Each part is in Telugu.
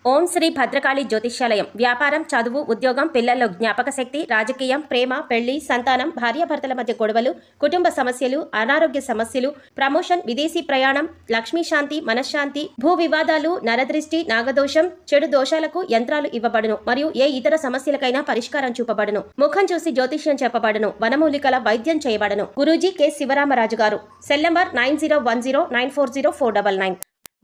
ఓం శ్రీ భద్రకాళి జ్యోతిష్యాలయం. వ్యాపారం, చదువు, ఉద్యోగం, పిల్లల్లో జ్ఞాపక శక్తి, రాజకీయం, ప్రేమ, పెళ్లి, సంతానం, భార్యాభర్తల మధ్య గొడవలు, కుటుంబ సమస్యలు, అనారోగ్య సమస్యలు, ప్రమోషన్, విదేశీ ప్రయాణం, లక్ష్మీ శాంతి, మనశ్శాంతి, భూ వివాదాలు, నరదృష్టి, నాగదోషం, చెడు దోషాలకు యంత్రాలు ఇవ్వబడును మరియు ఏ ఇతర సమస్యలకైనా పరిష్కారం చూపబడును. ముఖం చూసి జ్యోతిష్యం చెప్పబడును. వనమూలికల వైద్యం చేయబడును. గురూజీ కె శివరామరాజు గారు. Cell number 9010940499.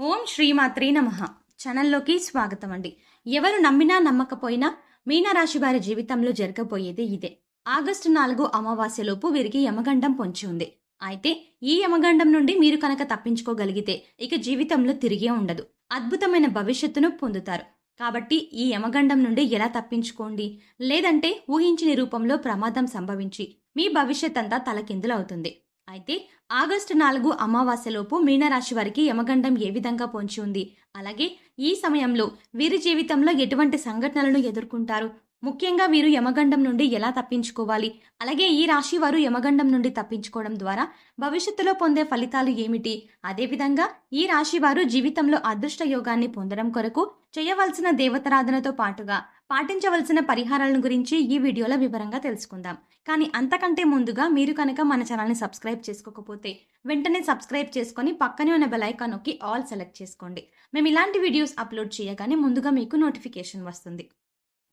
ఓం శ్రీమాత్రే నమః. ఛానల్లోకి స్వాగతం అండి. ఎవరు నమ్మినా నమ్మకపోయినా మీనరాశి వారి జీవితంలో జరగబోయేది ఇదే. ఆగస్టు 4 అమావాస్యలోపు వీరికి యమగండం పొంచి ఉంది. అయితే ఈ యమగండం నుండి మీరు కనుక తప్పించుకోగలిగితే ఇక జీవితంలో తిరిగే ఉండదు. అద్భుతమైన భవిష్యత్తును పొందుతారు. కాబట్టి ఈ యమగండం నుండి ఎలా తప్పించుకోండి, లేదంటే ఊహించని రూపంలో ప్రమాదం సంభవించి మీ భవిష్యత్ అంతా తలకిందులవుతుంది. అయితే ఆగస్టు 4 అమావాస్యలోపు మీనరాశి వారికి యమగండం ఏ విధంగా పొంచి ఉంది, అలాగే ఈ సమయంలో వీరి జీవితంలో ఎటువంటి సంఘటనలను ఎదుర్కొంటారు, ముఖ్యంగా వీరు యమగండం నుండి ఎలా తప్పించుకోవాలి, అలాగే ఈ రాశి వారు యమగండం నుండి తప్పించుకోవడం ద్వారా భవిష్యత్తులో పొందే ఫలితాలు ఏమిటి, అదేవిధంగా ఈ రాశి వారు జీవితంలో అదృష్ట యోగాన్ని పొందడం కొరకు చేయవలసిన దేవతారాధనతో పాటుగా పాటించవలసిన పరిహారాలను గురించి ఈ వీడియోలో వివరంగా తెలుసుకుందాం. కానీ అంతకంటే ముందుగా మీరు కనుక మన ఛానల్ని సబ్స్క్రైబ్ చేసుకోకపోతే వెంటనే సబ్స్క్రైబ్ చేసుకొని పక్కనే ఉన్న బెల్ ఐకాన్ నొక్కి ఆల్ సెలెక్ట్ చేసుకోండి. మేము ఇలాంటి వీడియోస్ అప్లోడ్ చేయగానే ముందుగా మీకు నోటిఫికేషన్ వస్తుంది.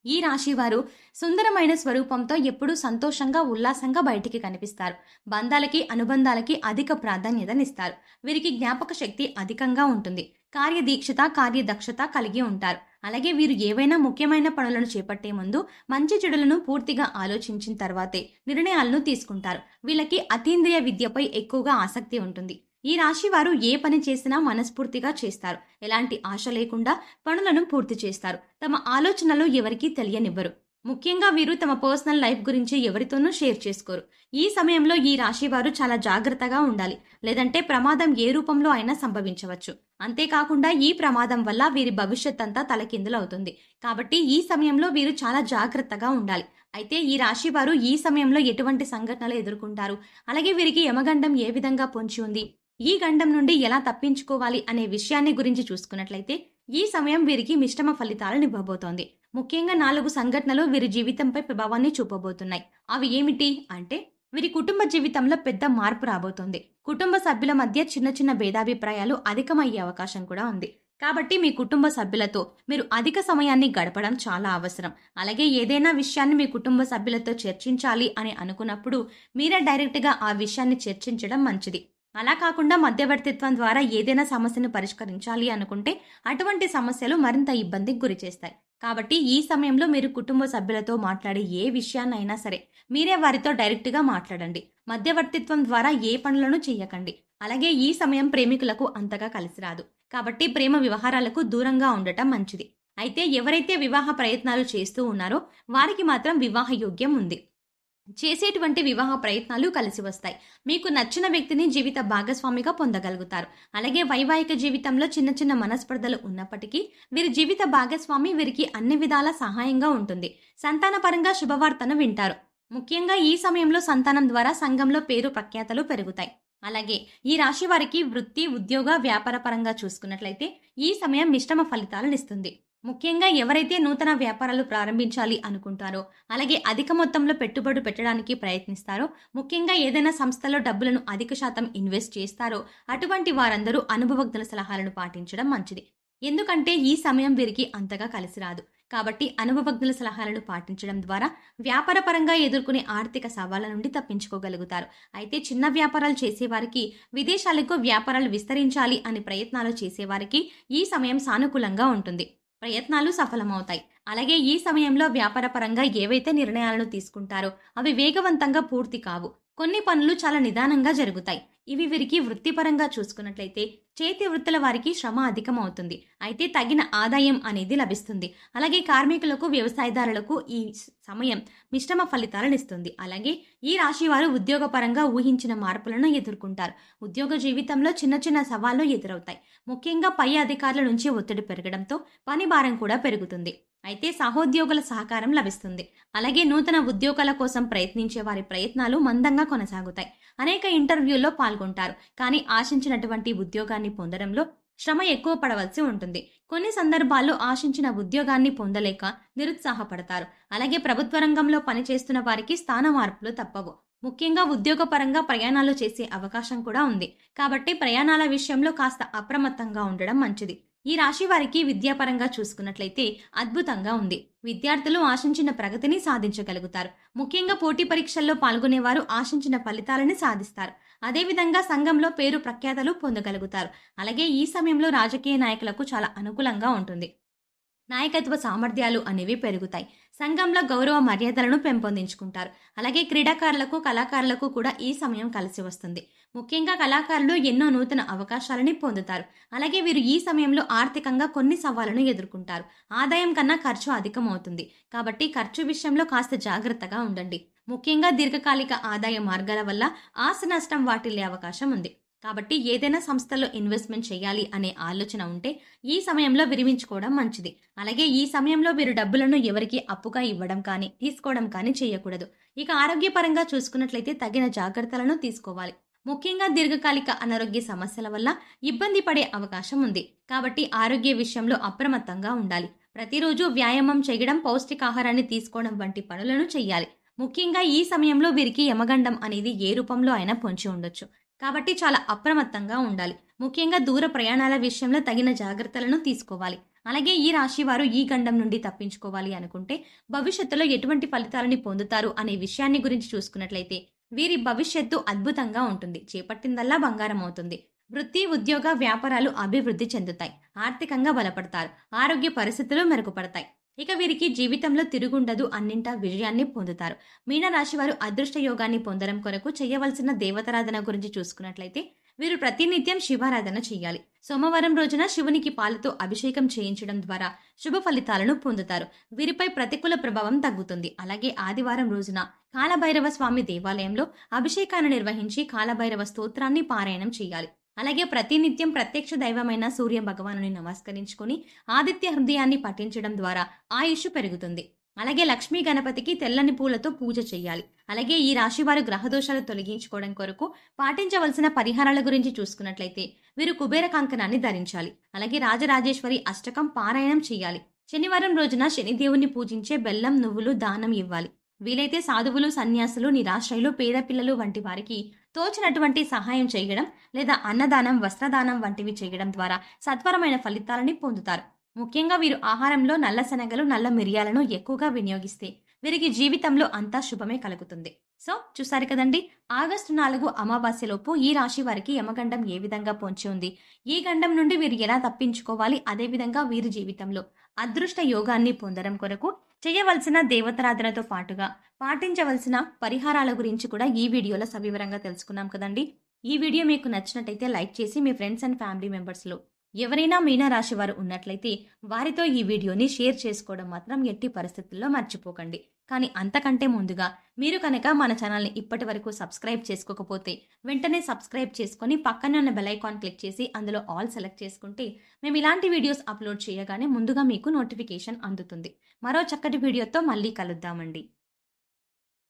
ఈ రాశి వారు సుందరమైన స్వరూపంతో ఎప్పుడూ సంతోషంగా, ఉల్లాసంగా బయటికి కనిపిస్తారు. బంధాలకి, అనుబంధాలకి అధిక ప్రాధాన్యతనిస్తారు. వీరికి జ్ఞాపక శక్తి అధికంగా ఉంటుంది. కార్యదీక్షత, కార్యదక్షత కలిగి ఉంటారు. అలాగే వీరు ఏవైనా ముఖ్యమైన పనులను చేపట్టే ముందు మంచి చెడులను పూర్తిగా ఆలోచించిన తర్వాతే నిర్ణయాలను తీసుకుంటారు. వీళ్ళకి అతీంద్రియ విద్యపై ఎక్కువగా ఆసక్తి ఉంటుంది. ఈ రాశి వారు ఏ పని చేసినా మనస్ఫూర్తిగా చేస్తారు. ఎలాంటి ఆశ లేకుండా పనులను పూర్తి చేస్తారు. తమ ఆలోచనలు ఎవరికీ తెలియనివ్వరు. ముఖ్యంగా వీరు తమ పర్సనల్ లైఫ్ గురించి ఎవరితోనూ షేర్ చేసుకోరు. ఈ సమయంలో ఈ రాశి వారు చాలా జాగ్రత్తగా ఉండాలి, లేదంటే ప్రమాదం ఏ రూపంలో అయినా సంభవించవచ్చు. అంతేకాకుండా ఈ ప్రమాదం వల్ల వీరి భవిష్యత్ అంతా తలకిందులవుతుంది. కాబట్టి ఈ సమయంలో వీరు చాలా జాగ్రత్తగా ఉండాలి. అయితే ఈ రాశి వారు ఈ సమయంలో ఎటువంటి సంఘటనలు ఎదుర్కొంటారు, అలాగే వీరికి యమగండం ఏ విధంగా పొంచి ఉంది, ఈ గండం నుండి ఎలా తప్పించుకోవాలి అనే విషయాన్ని గురించి చూసుకున్నట్లయితే ఈ సమయం వీరికి మిశ్రమ ఫలితాలను ఇవ్వబోతోంది. ముఖ్యంగా 4 సంఘటనలు వీరి జీవితంపై ప్రభావాన్ని చూపబోతున్నాయి. అవి ఏమిటి అంటే, వీరి కుటుంబ జీవితంలో పెద్ద మార్పు రాబోతోంది. కుటుంబ సభ్యుల మధ్య చిన్న చిన్న భేదాభిప్రాయాలు అధికమయ్యే అవకాశం కూడా ఉంది. కాబట్టి మీ కుటుంబ సభ్యులతో మీరు అధిక సమయాన్ని గడపడం చాలా అవసరం. అలాగే ఏదైనా విషయాన్ని మీ కుటుంబ సభ్యులతో చర్చించాలి అని అనుకున్నప్పుడు మీరే డైరెక్ట్గా ఆ విషయాన్ని చర్చించడం మంచిది. అలా కాకుండా మధ్యవర్తిత్వం ద్వారా ఏదైనా సమస్యను పరిష్కరించాలి అనుకుంటే అటువంటి సమస్యలు మరింత ఇబ్బందికి గురి చేస్తాయి. కాబట్టి ఈ సమయంలో మీరు కుటుంబ సభ్యులతో మాట్లాడే ఏ విషయాన్నైనా సరే మీరే వారితో డైరెక్ట్గా మాట్లాడండి. మధ్యవర్తిత్వం ద్వారా ఏ పనులను చేయకండి. అలాగే ఈ సమయం ప్రేమికులకు అంతగా కలిసి రాదు. కాబట్టి ప్రేమ వ్యవహారాలకు దూరంగా ఉండటం మంచిది. అయితే ఎవరైతే వివాహ ప్రయత్నాలు చేస్తూ ఉన్నారో వారికి మాత్రం వివాహ యోగ్యం ఉంది. చేసేటువంటి వివాహ ప్రయత్నాలు కలిసి వస్తాయి. మీకు నచ్చిన వ్యక్తిని జీవిత భాగస్వామిగా పొందగలుగుతారు. అలాగే వైవాహిక జీవితంలో చిన్న చిన్న మనస్పర్ధలు ఉన్నప్పటికీ వీరి జీవిత భాగస్వామి వీరికి అన్ని విధాల సహాయంగా ఉంటుంది. సంతానపరంగా శుభవార్తను వింటారు. ముఖ్యంగా ఈ సమయంలో సంతానం ద్వారా సంఘంలో పేరు ప్రఖ్యాతలు పెరుగుతాయి. అలాగే ఈ రాశి వారికి వృత్తి, ఉద్యోగ, వ్యాపార పరంగా చూసుకున్నట్లయితే ఈ సమయం మిశ్రమ ఫలితాలను ఇస్తుంది. ముఖ్యంగా ఎవరైతే నూతన వ్యాపారాలు ప్రారంభించాలి అనుకుంటారో, అలాగే అధిక మొత్తంలో పెట్టుబడి పెట్టడానికి ప్రయత్నిస్తారో, ముఖ్యంగా ఏదైనా సంస్థలో డబ్బులను అధిక శాతం ఇన్వెస్ట్ చేస్తారో అటువంటి వారందరూ అనుభవజ్ఞుల సలహాలను పాటించడం మంచిది. ఎందుకంటే ఈ సమయం వీరికి అంతగా కలిసి రాదు. కాబట్టి అనుభవజ్ఞుల సలహాలను పాటించడం ద్వారా వ్యాపార పరంగా ఎదుర్కొనే ఆర్థిక సవాళ్ల నుండి తప్పించుకోగలుగుతారు. అయితే చిన్న వ్యాపారాలు చేసేవారికి, విదేశాలకు వ్యాపారాలు విస్తరించాలి అని ప్రయత్నాలు చేసేవారికి ఈ సమయం సానుకూలంగా ఉంటుంది. ప్రయత్నాలు సఫలమవుతాయి. అలాగే ఈ సమయంలో వ్యాపార పరంగా ఏవైతే నిర్ణయాలను తీసుకుంటారో అవి వేగవంతంగా పూర్తి కావు. కొన్ని పనులు చాలా నిదానంగా జరుగుతాయి. ఇవి వీరికి వృత్తిపరంగా చూసుకున్నట్లయితే చేతి వృత్తుల వారికి శ్రమ అధికమవుతుంది. అయితే తగిన ఆదాయం అనేది లభిస్తుంది. అలాగే కార్మికులకు, వ్యవసాయదారులకు ఈ సమయం మిశ్రమ ఫలితాలను ఇస్తుంది. అలాగే ఈ రాశి వారు ఉద్యోగపరంగా ఊహించిన మార్పులను ఎదుర్కొంటారు. ఉద్యోగ జీవితంలో చిన్న చిన్న సవాళ్లు ఎదురవుతాయి. ముఖ్యంగా పై అధికారుల నుంచి ఒత్తిడి పెరగడంతో పని భారం కూడా పెరుగుతుంది. అయితే సహోద్యోగుల సహకారం లభిస్తుంది. అలాగే నూతన ఉద్యోగాల కోసం ప్రయత్నించే వారి ప్రయత్నాలు మందంగా కొనసాగుతాయి. అనేక ఇంటర్వ్యూల్లో పాల్గొంటారు. కానీ ఆశించినటువంటి ఉద్యోగాన్ని పొందడంలో శ్రమ ఎక్కువ పడవలసి ఉంటుంది. కొన్ని సందర్భాల్లో ఆశించిన ఉద్యోగాన్ని పొందలేక నిరుత్సాహపడతారు. అలాగే ప్రభుత్వ రంగంలో పనిచేస్తున్న వారికి స్థాన మార్పులు తప్పవు. ముఖ్యంగా ఉద్యోగపరంగా ప్రయాణాలు చేసే అవకాశం కూడా ఉంది. కాబట్టి ప్రయాణాల విషయంలో కాస్త అప్రమత్తంగా ఉండడం మంచిది. ఈ రాశి వారికి విద్యాపరంగా చూసుకున్నట్లయితే అద్భుతంగా ఉంది. విద్యార్థులు ఆశించిన ప్రగతిని సాధించగలుగుతారు. ముఖ్యంగా పోటీ పరీక్షల్లో పాల్గొనేవారు ఆశించిన ఫలితాలని సాధిస్తారు. అదేవిధంగా సంఘంలో పేరు ప్రఖ్యాతలు పొందగలుగుతారు. అలాగే ఈ సమయంలో రాజకీయ నాయకులకు చాలా అనుకూలంగా ఉంటుంది. నాయకత్వ సామర్థ్యాలు అనేవి పెరుగుతాయి. సంఘంలో గౌరవ మర్యాదలను పెంపొందించుకుంటారు. అలాగే క్రీడాకారులకు, కళాకారులకు కూడా ఈ సమయం కలిసి వస్తుంది. ముఖ్యంగా కళాకారులు ఎన్నో నూతన అవకాశాలని పొందుతారు. అలాగే వీరు ఈ సమయంలో ఆర్థికంగా కొన్ని సవాళ్లను ఎదుర్కొంటారు. ఆదాయం కన్నా ఖర్చు అధికమవుతుంది. కాబట్టి ఖర్చు విషయంలో కాస్త జాగ్రత్తగా ఉండండి. ముఖ్యంగా దీర్ఘకాలిక ఆదాయ మార్గాల వల్ల ఆశ నష్టం వాటిల్లే అవకాశం ఉంది. కాబట్టి ఏదైనా సంస్థలో ఇన్వెస్ట్మెంట్ చేయాలి అనే ఆలోచన ఉంటే ఈ సమయంలో విరమించుకోవడం మంచిది. అలాగే ఈ సమయంలో వీరు డబ్బులను ఎవరికి అప్పుగా ఇవ్వడం కానీ తీసుకోవడం కానీ చేయకూడదు. ఇక ఆరోగ్యపరంగా చూసుకున్నట్లయితే తగిన జాగ్రత్తలను తీసుకోవాలి. ముఖ్యంగా దీర్ఘకాలిక అనారోగ్య సమస్యల వల్ల ఇబ్బంది పడే అవకాశం ఉంది. కాబట్టి ఆరోగ్య విషయంలో అప్రమత్తంగా ఉండాలి. ప్రతిరోజు వ్యాయామం చేయడం, పౌష్టికాహారాన్ని తీసుకోవడం వంటి పనులను చేయాలి. ముఖ్యంగా ఈ సమయంలో వీరికి యమగండం అనేది ఏ రూపంలో అయినా పొంచి ఉండొచ్చు. కాబట్టి చాలా అప్రమత్తంగా ఉండాలి. ముఖ్యంగా దూర ప్రయాణాల విషయంలో తగిన జాగ్రత్తలను తీసుకోవాలి. అలాగే ఈ రాశి వారు ఈ గండం నుండి తప్పించుకోవాలి అనుకుంటే భవిష్యత్తులో ఎటువంటి ఫలితాలని పొందుతారు అనే విషయాన్ని గురించి చూసుకున్నట్లయితే వీరి భవిష్యత్తు అద్భుతంగా ఉంటుంది. చేపట్టిందల్లా బంగారం అవుతుంది. వృత్తి, ఉద్యోగ, వ్యాపారాలు అభివృద్ధి చెందుతాయి. ఆర్థికంగా బలపడతారు. ఆరోగ్య పరిస్థితులు మెరుగుపడతాయి. ఇక వీరికి జీవితంలో తిరుగుండదు, అన్నింటా విజయాన్ని పొందుతారు. మీనరాశి వారు అదృష్ట యోగాన్ని పొందడం కొరకు చేయవలసిన దేవతారాధన గురించి చూసుకున్నట్లయితే వీరు ప్రతినిత్యం శివారాధన చేయాలి. సోమవారం రోజున శివునికి పాలతో అభిషేకం చేయించడం ద్వారా శుభ ఫలితాలను పొందుతారు. వీరిపై ప్రతికూల ప్రభావం తగ్గుతుంది. అలాగే ఆదివారం రోజున కాలభైరవ స్వామి దేవాలయంలో అభిషేకాన్ని నిర్వహించి కాలభైరవ స్తోత్రాన్ని పారాయణం చేయాలి. అలాగే ప్రతినిత్యం ప్రత్యక్ష దైవమైన సూర్య భగవానుని నమస్కరించుకొని ఆదిత్య హృదయాన్ని పఠించడం ద్వారా ఆయుష్ పెరుగుతుంది. అలాగే లక్ష్మీ గణపతికి తెల్లని పూలతో పూజ చేయాలి. అలాగే ఈ రాశి వారు గ్రహదోషాలు తొలగించుకోవడం కొరకు పాటించవలసిన పరిహారాల గురించి చూసుకున్నట్లయితే వీరు కుబేర కంకణాన్ని ధరించాలి. అలాగే రాజరాజేశ్వరి అష్టకం పారాయణం చేయాలి. శనివారం రోజున శనిదేవుని పూజించే బెల్లం, నువ్వులు దానం ఇవ్వాలి. వీలైతే సాధువులు, సన్యాసులు, నిరాశ్రయులు, పేద పిల్లలు వంటి వారికి తోచినటువంటి సహాయం చేయడం లేదా అన్నదానం, వస్త్రదానం వంటివి చేయడం ద్వారా సత్వరమైన ఫలితాలని పొందుతారు. ముఖ్యంగా వీరు ఆహారంలో నల్ల శనగలు, నల్ల మిరియాలను ఎక్కువగా వినియోగిస్తే వీరికి జీవితంలో అంతా శుభమే కలుగుతుంది. సో చూసారు కదండి, ఆగస్టు 4 అమావాస్యలోపు ఈ రాశి వారికి యమగండం ఏ విధంగా పొంచి ఉంది, ఈ గండం నుండి వీరు ఎలా తప్పించుకోవాలి, అదేవిధంగా వీరి జీవితంలో అదృష్ట యోగాన్ని పొందడం కొరకు చేయవలసిన దేవతారాధనతో పాటుగా పాటించవలసిన పరిహారాల గురించి కూడా ఈ వీడియోలో సవివరంగా తెలుసుకున్నాం కదండి. ఈ వీడియో మీకు నచ్చినట్టయితే లైక్ చేసి మీ ఫ్రెండ్స్ అండ్ ఫ్యామిలీ మెంబర్స్లో ఎవరైనా మీనరాశి వారు ఉన్నట్లయితే వారితో ఈ వీడియోని షేర్ చేసుకోవడం మాత్రం ఎట్టి పరిస్థితుల్లో మర్చిపోకండి. కానీ అంతకంటే ముందుగా మీరు కనుక మన ఛానల్ని ఇప్పటి వరకు సబ్స్క్రైబ్ చేసుకోకపోతే వెంటనే సబ్స్క్రైబ్ చేసుకొని పక్కనే ఉన్న బెల్ ఐకాన్ క్లిక్ చేసి అందులో ఆల్ సెలెక్ట్ చేసుకుంటే మేము ఇలాంటి వీడియోస్ అప్లోడ్ చేయగానే ముందుగా మీకు నోటిఫికేషన్ అందుతుంది. మరో చక్కటి వీడియోతో మళ్ళీ కలుద్దామండి.